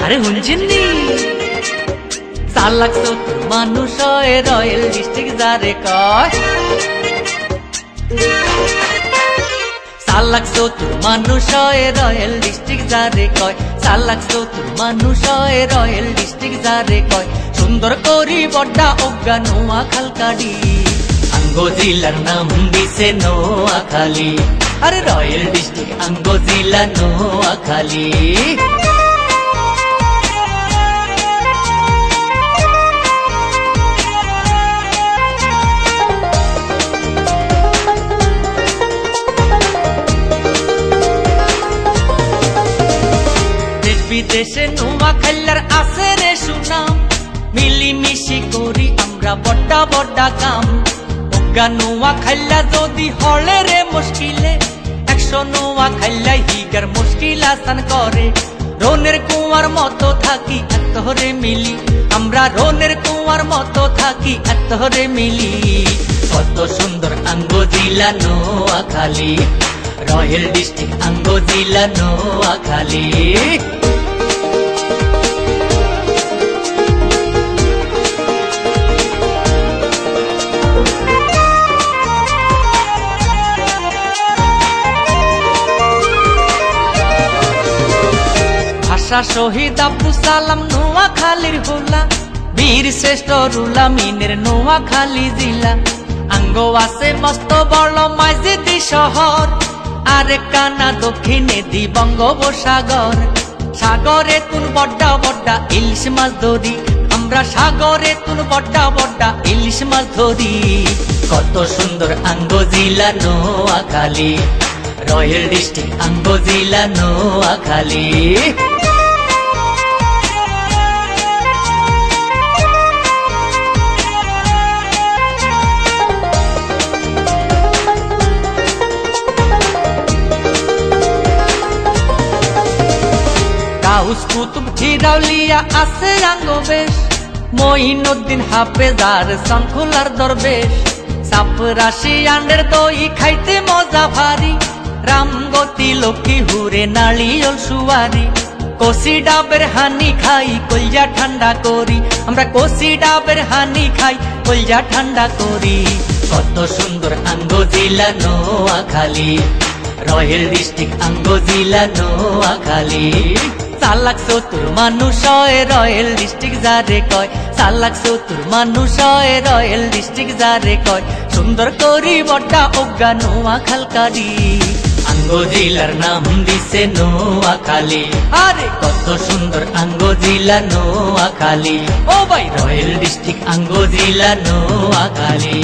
আরে শুনছেন নি চালাক চতুর মানুষ রয়্যাল ডিস্ট্রিক্ট যারে কয় চালাক চতুর মানুষ রয়্যাল ডিস্ট্রিক্ট যারে কয় চালাক চতুর মানুষ রয়্যাল ডিস্ট্রিক্ট যারে কয় সুন্দর করি বড্ডা অজ্ঞা নোয়াখালী আঙ্গো জেলার নাম দিছে নোয়াখালী আরে রয়্যাল ডিস্ট্রিক্ট আঙ্গো জেলা নোয়াখালী বিদেশে নোয়াখালীর আছে রে সুনাম মিলিমিশি করি আমরা বড্ডা বড্ডা কাম অজ্ঞা নোয়াখালী যদি হলে রে মুশকিলে 100 নোয়াখালী হিগার মুশকিল আসান করে রনের কুয়ার মতো থাকি এতরে মিলি আমরা রনের কুয়ার মতো থাকি এতরে মিলি কত সুন্দর আঙ্গো জেলা নোয়াখালী রয়্যাল ডিস্ট্রিক্ট আঙ্গো জেলা নোয়াখালী শহীদ আব্দুল সালাম নোয়াখালীর হোলা বীর শ্রেষ্ঠ রুলা মিনের নোয়াখালী জেলা আঙ্গো আছে মস্ত বড় মাইজদি শহর আরে কানা দক্ষিণে দি বঙ্গোপসাগর সাগরে তুন বড্ডা বড্ডা ইলিশ মাছ ধরি আমরা সাগরে তুন বড্ডা বড্ডা ইলিশ মাছ ধরি কত সুন্দর আঙ্গো জেলা নোয়াখালী রয়্যাল ডিস্ট্রিক্ট আঙ্গো জেলা নোয়াখালী গাউস কুতুব খিরাউলিয়া আছে আঙ্গো বেশ মঈনুদ্দিন হাফেজার শঙ্খুলার দরবেশ সাপরাশি আন্ডের দই খাইতে মজা ভারী রামগতি লক্ষ্মী হুরে নালিয়ল সুয়ারি কষি ডাবের হানি খাই কলজা ঠান্ডা করি আমরা কষি ডাবের হানি খাই কলজা ঠান্ডা করি কত সুন্দর আঙ্গো জেলা নোয়াখালী রয়্যাল ডিস্ট্রিক্ট আঙ্গো জেলা নোয়াখালী চালাক চতুর মানুষ রয়্যাল ডিস্ট্রিক্ট যারে কয় চালাক চতুর মানুষ রয়্যাল ডিস্ট্রিক্ট যারে কয় সুন্দর করি বড্ডা অজ্ঞা নোয়াখালী আঙ্গো জেলার নাম দিছে নোয়াখালী আরে কত সুন্দর আঙ্গো জেলা নোয়াখালী ও ভাই রয়্যাল ডিস্ট্রিক্ট আঙ্গো জেলা নোয়াখালী।